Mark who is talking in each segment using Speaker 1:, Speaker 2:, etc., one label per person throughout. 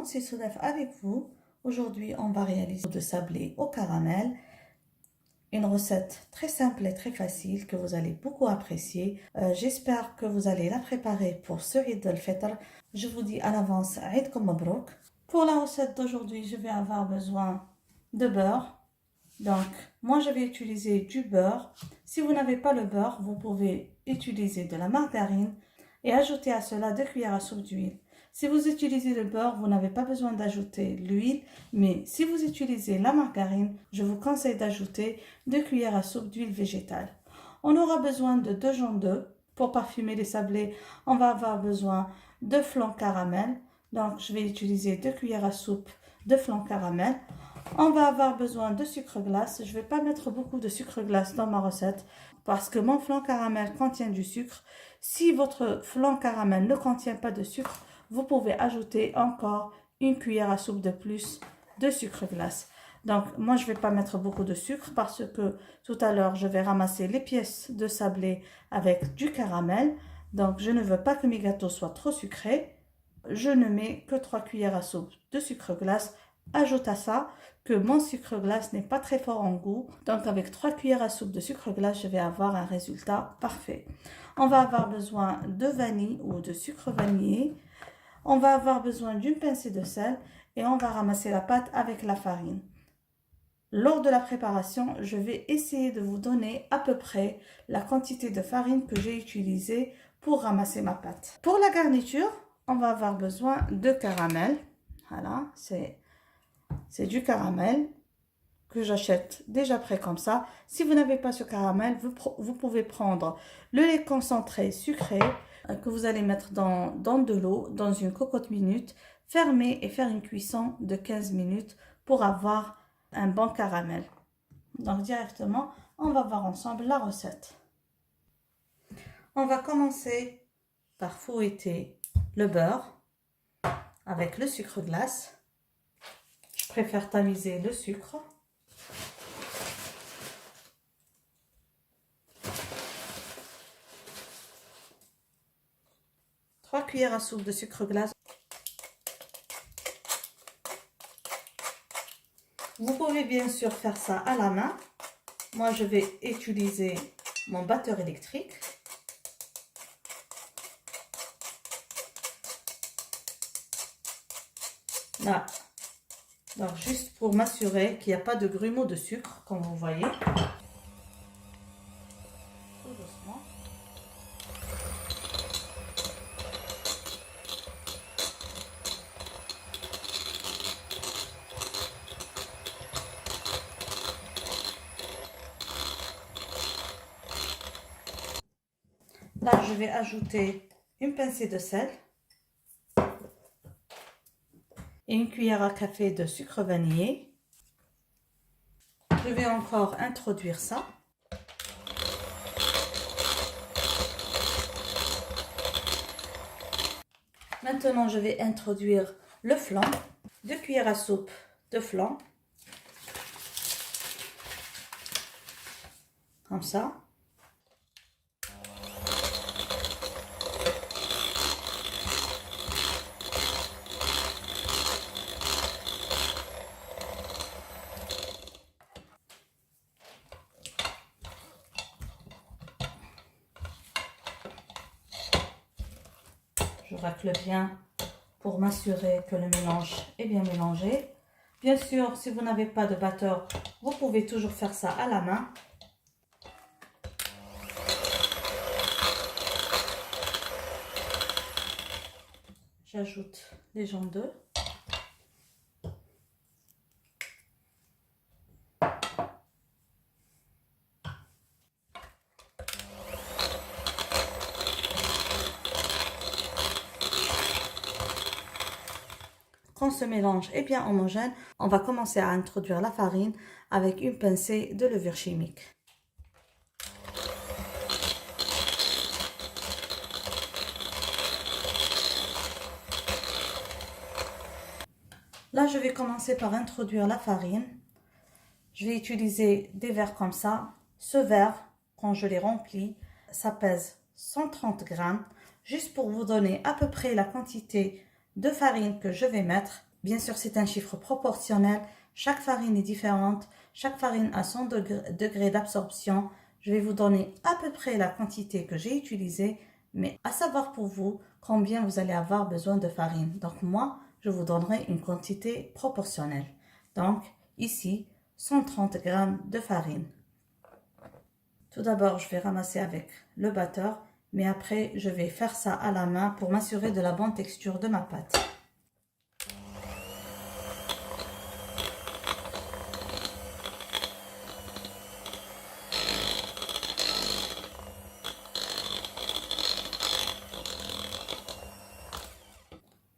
Speaker 1: monde, c'est Soudef avec vous. Aujourd'hui, on va réaliser de sablé au caramel. Une recette très simple et très facile que vous allez beaucoup apprécier. J'espère que vous allez la préparer pour ce Eid al-Fitr. Je vous dis à l'avance, Eidkom Mabrouk. Pour la recette d'aujourd'hui, je vais avoir besoin de beurre. Donc, moi, je vais utiliser du beurre. Si vous n'avez pas le beurre, vous pouvez utiliser de la margarine et ajouter à cela 2 cuillères à soupe d'huile. Si vous utilisez le beurre, vous n'avez pas besoin d'ajouter l'huile, mais si vous utilisez la margarine, je vous conseille d'ajouter 2 cuillères à soupe d'huile végétale. On aura besoin de 2 jaunes d'œufs pour parfumer les sablés. On va avoir besoin de flan caramel. Donc, je vais utiliser 2 cuillères à soupe de flan caramel. On va avoir besoin de sucre glace. Je ne vais pas mettre beaucoup de sucre glace dans ma recette parce que mon flan caramel contient du sucre. Si votre flan caramel ne contient pas de sucre, vous pouvez ajouter encore 1 cuillère à soupe de plus de sucre glace. Donc, moi, je ne vais pas mettre beaucoup de sucre parce que tout à l'heure, je vais ramasser les pièces de sablé avec du caramel. Donc, je ne veux pas que mes gâteaux soient trop sucrés. Je ne mets que 3 cuillères à soupe de sucre glace. Ajoute à ça que mon sucre glace n'est pas très fort en goût. Donc, avec 3 cuillères à soupe de sucre glace, je vais avoir un résultat parfait. On va avoir besoin de vanille ou de sucre vanillé. On va avoir besoin d'une pincée de sel et on va ramasser la pâte avec la farine. Lors de la préparation, je vais essayer de vous donner à peu près la quantité de farine que j'ai utilisée pour ramasser ma pâte. Pour la garniture, on va avoir besoin de caramel. Voilà, c'est du caramel que j'achète déjà prêt comme ça. Si vous n'avez pas ce caramel, vous pouvez prendre le lait concentré sucré que vous allez mettre dans de l'eau, dans une cocotte minute, fermer et faire une cuisson de 15 minutes pour avoir un bon caramel. Donc directement, on va voir ensemble la recette. On va commencer par fouetter le beurre avec le sucre glace. Je préfère tamiser le sucre. Trois cuillères à soupe de sucre glace. Vous pouvez bien sûr faire ça à la main. Moi, je vais utiliser mon batteur électrique. Là. Donc, juste pour m'assurer qu'il n'y a pas de grumeaux de sucre, comme vous voyez. Tout doucement. Là, je vais ajouter une pincée de sel et une cuillère à café de sucre vanillé. Je vais encore introduire ça. Maintenant, je vais introduire le flan. 2 cuillères à soupe de flan. Comme ça. Je racle bien pour m'assurer que le mélange est bien mélangé. Bien sûr, si vous n'avez pas de batteur, vous pouvez toujours faire ça à la main. J'ajoute les jaunes d'œufs. Quand ce mélange est bien homogène, on va commencer à introduire la farine avec une pincée de levure chimique. Là, je vais commencer par introduire la farine. Je vais utiliser des verres comme ça. Ce verre, quand je l'ai rempli, ça pèse 130 grammes. Juste pour vous donner à peu près la quantité de farine que je vais mettre. Bien sûr, c'est un chiffre proportionnel. Chaque farine est différente. Chaque farine a son degré d'absorption. Je vais vous donner à peu près la quantité que j'ai utilisée, mais à savoir pour vous combien vous allez avoir besoin de farine. Donc moi, je vous donnerai une quantité proportionnelle. Donc ici, 130 g de farine. Tout d'abord, je vais ramasser avec le batteur, mais après, je vais faire ça à la main pour m'assurer de la bonne texture de ma pâte.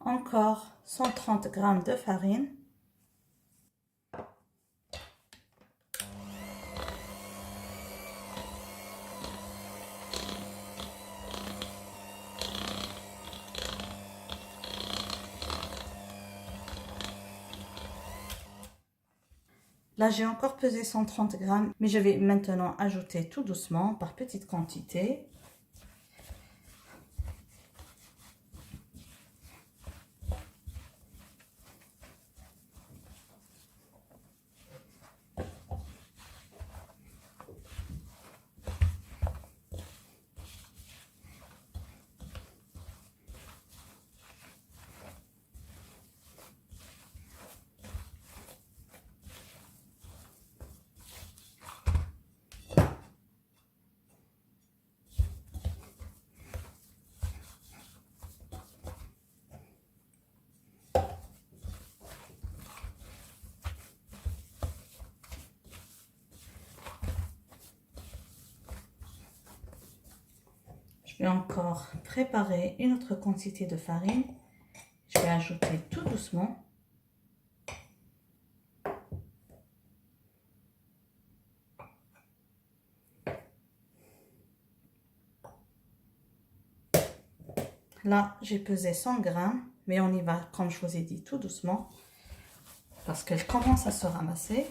Speaker 1: Encore 130 g de farine. Là, j'ai encore pesé 130 g, mais je vais maintenant ajouter tout doucement par petites quantités. Je vais encore préparer une autre quantité de farine. Je vais ajouter tout doucement. Là, j'ai pesé 100 g, mais on y va, comme je vous ai dit, tout doucement, parce qu'elle commence à se ramasser.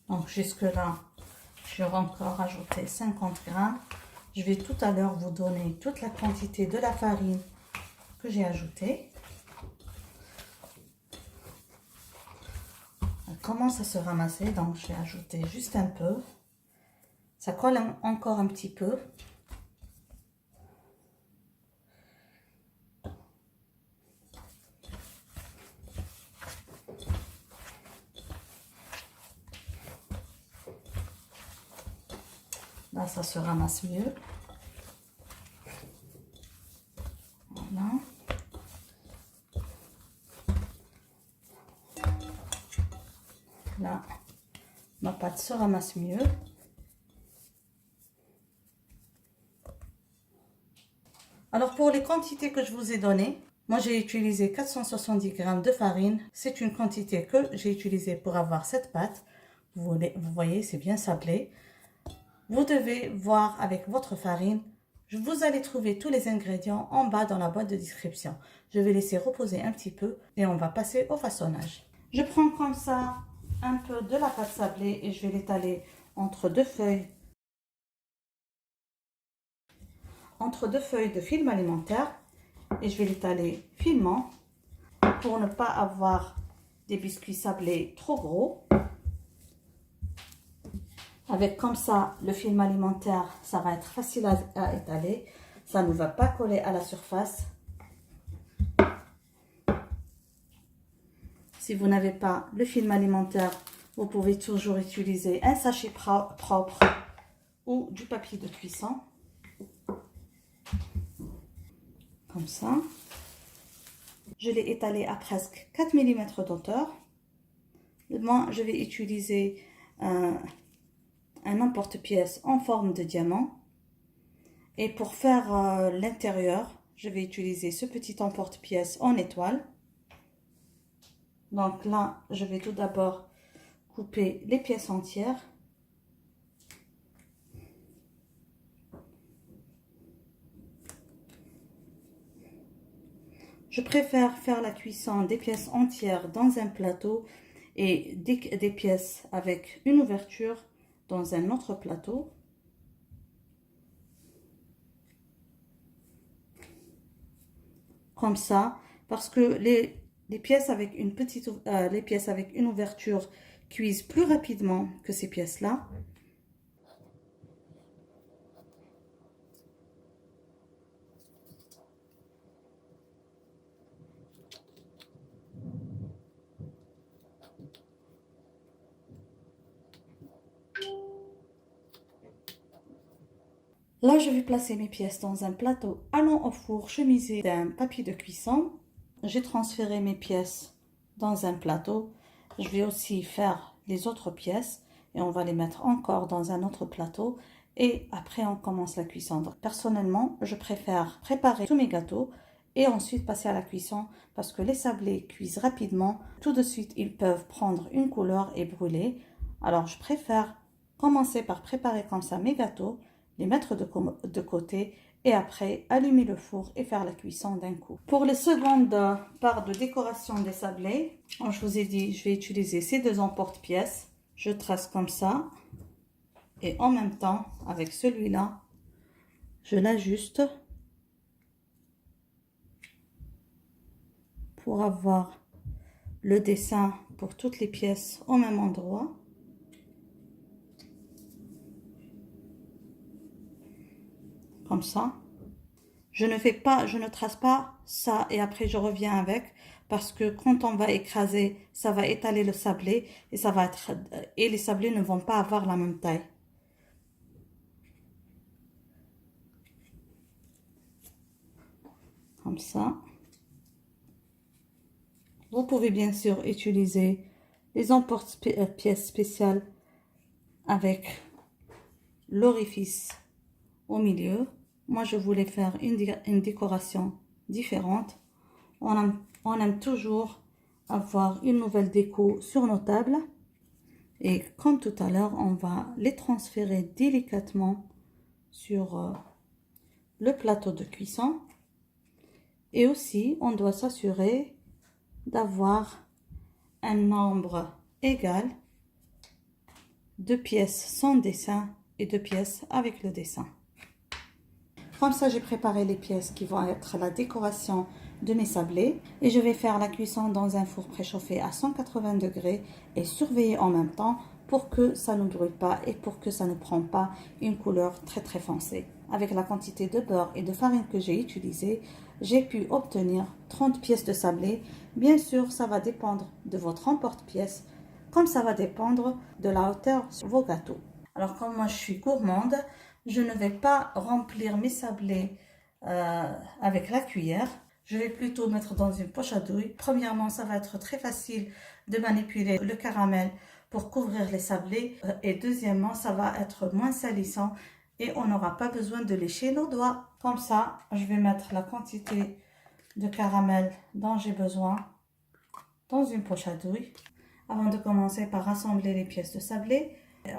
Speaker 1: Donc jusque là, je vais encore ajouter 50 g. Je vais tout à l'heure vous donner toute la quantité de la farine que j'ai ajoutée. Elle commence à se ramasser, donc je vais ajouter juste un peu. Ça colle encore un petit peu. Là, ça se ramasse mieux. Voilà. Là, ma pâte se ramasse mieux. Alors, pour les quantités que je vous ai données, moi j'ai utilisé 470 g de farine. C'est une quantité que j'ai utilisée pour avoir cette pâte. Vous voyez, c'est bien sablé. Vous devez voir avec votre farine. Vous allez trouver tous les ingrédients en bas dans la boîte de description. Je vais laisser reposer un petit peu et on va passer au façonnage. Je prends comme ça un peu de la pâte sablée et je vais l'étaler entre deux feuilles de film alimentaire et je vais l'étaler finement pour ne pas avoir des biscuits sablés trop gros. Avec comme ça, le film alimentaire, ça va être facile à étaler. Ça ne va pas coller à la surface. Si vous n'avez pas le film alimentaire, vous pouvez toujours utiliser un sachet propre ou du papier de cuisson. Comme ça. Je l'ai étalé à presque 4 mm d'auteur. Moi, je vais utiliser un emporte-pièce en forme de diamant. Et pour faire l'intérieur, je vais utiliser ce petit emporte-pièce en étoile. Donc là, je vais tout d'abord couper les pièces entières. Je préfère faire la cuisson des pièces entières dans un plateau et des pièces avec une ouverture dans un autre plateau. Comme ça, parce que les pièces avec une les pièces avec une ouverture cuisent plus rapidement que ces pièces-là. Là, je vais placer mes pièces dans un plateau allant au four chemisé d'un papier de cuisson. J'ai transféré mes pièces dans un plateau. Je vais aussi faire les autres pièces et on va les mettre encore dans un autre plateau. Et après, on commence la cuisson. Donc, personnellement, je préfère préparer tous mes gâteaux et ensuite passer à la cuisson parce que les sablés cuisent rapidement. Tout de suite, ils peuvent prendre une couleur et brûler. Alors, je préfère commencer par préparer comme ça mes gâteaux, les mettre de côté et après allumer le four et faire la cuisson d'un coup. Pour les secondes parts de décoration des sablés, je vous ai dit, je vais utiliser ces deux emporte-pièces. Je trace comme ça et en même temps, avec celui-là, je l'ajuste pour avoir le dessin pour toutes les pièces au même endroit. Comme ça. Je ne trace pas ça et après je reviens avec parce que quand on va écraser, ça va étaler le sablé et ça va être et les sablés ne vont pas avoir la même taille. Comme ça. Vous pouvez bien sûr utiliser les emporte-pièces spéciales avec l'orifice au milieu. Moi, je voulais faire une décoration différente. On aime toujours avoir une nouvelle déco sur nos tables. Et comme tout à l'heure, on va les transférer délicatement sur le plateau de cuisson. Et aussi, on doit s'assurer d'avoir un nombre égal de pièces sans dessin et de pièces avec le dessin. Comme ça, j'ai préparé les pièces qui vont être la décoration de mes sablés. Et je vais faire la cuisson dans un four préchauffé à 180 degrés et surveiller en même temps pour que ça ne brûle pas et pour que ça ne prenne pas une couleur très très foncée. Avec la quantité de beurre et de farine que j'ai utilisée, j'ai pu obtenir 30 pièces de sablé. Bien sûr, ça va dépendre de votre emporte-pièce, comme ça va dépendre de la hauteur sur vos gâteaux. Alors, comme moi je suis gourmande, je ne vais pas remplir mes sablés avec la cuillère. Je vais plutôt mettre dans une poche à douille. Premièrement, ça va être très facile de manipuler le caramel pour couvrir les sablés. Et deuxièmement, ça va être moins salissant et on n'aura pas besoin de lécher nos doigts. Comme ça, je vais mettre la quantité de caramel dont j'ai besoin dans une poche à douille. Avant de commencer par rassembler les pièces de sablé,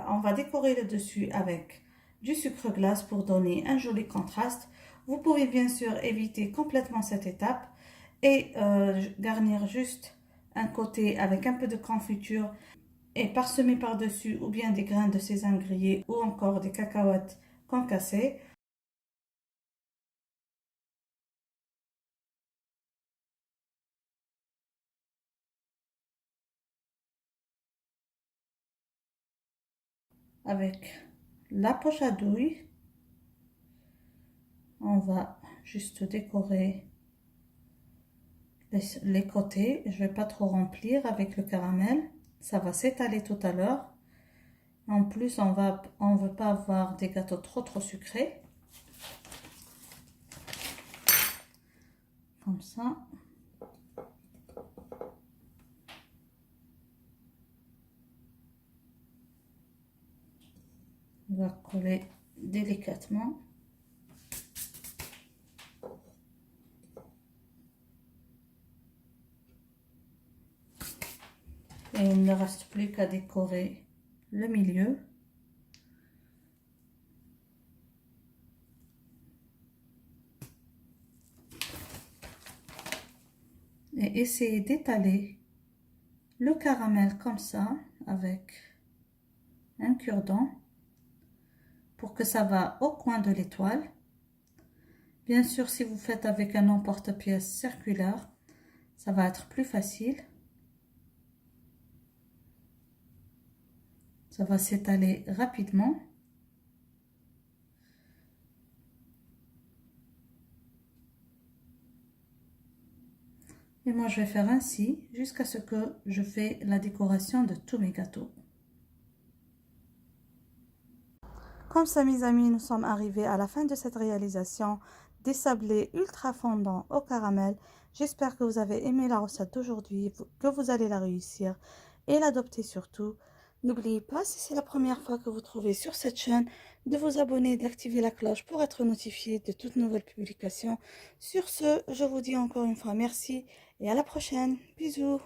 Speaker 1: on va décorer le dessus avec du sucre glace pour donner un joli contraste. Vous pouvez bien sûr éviter complètement cette étape et garnir juste un côté avec un peu de confiture et parsemer par-dessus ou bien des grains de sésame grillés ou encore des cacahuètes concassées. Avec la poche à douille, on va juste décorer les côtés. Je ne vais pas trop remplir avec le caramel. Ça va s'étaler tout à l'heure. En plus, on veut pas avoir des gâteaux trop sucrés. Comme ça. On va coller délicatement. Et il ne reste plus qu'à décorer le milieu. Et essayer d'étaler le caramel comme ça avec un cure-dent pour que ça va au coin de l'étoile. Bien sûr, si vous faites avec un emporte-pièce circulaire, ça va être plus facile. Ça va s'étaler rapidement. Et moi, je vais faire ainsi jusqu'à ce que je fais la décoration de tous mes gâteaux. Comme ça, mes amis, nous sommes arrivés à la fin de cette réalisation des sablés ultra fondants au caramel. J'espère que vous avez aimé la recette d'aujourd'hui, que vous allez la réussir et l'adopter surtout. N'oubliez pas, si c'est la première fois que vous trouvez sur cette chaîne, de vous abonner et d'activer la cloche pour être notifié de toutes nouvelles publications. Sur ce, je vous dis encore une fois merci et à la prochaine. Bisous.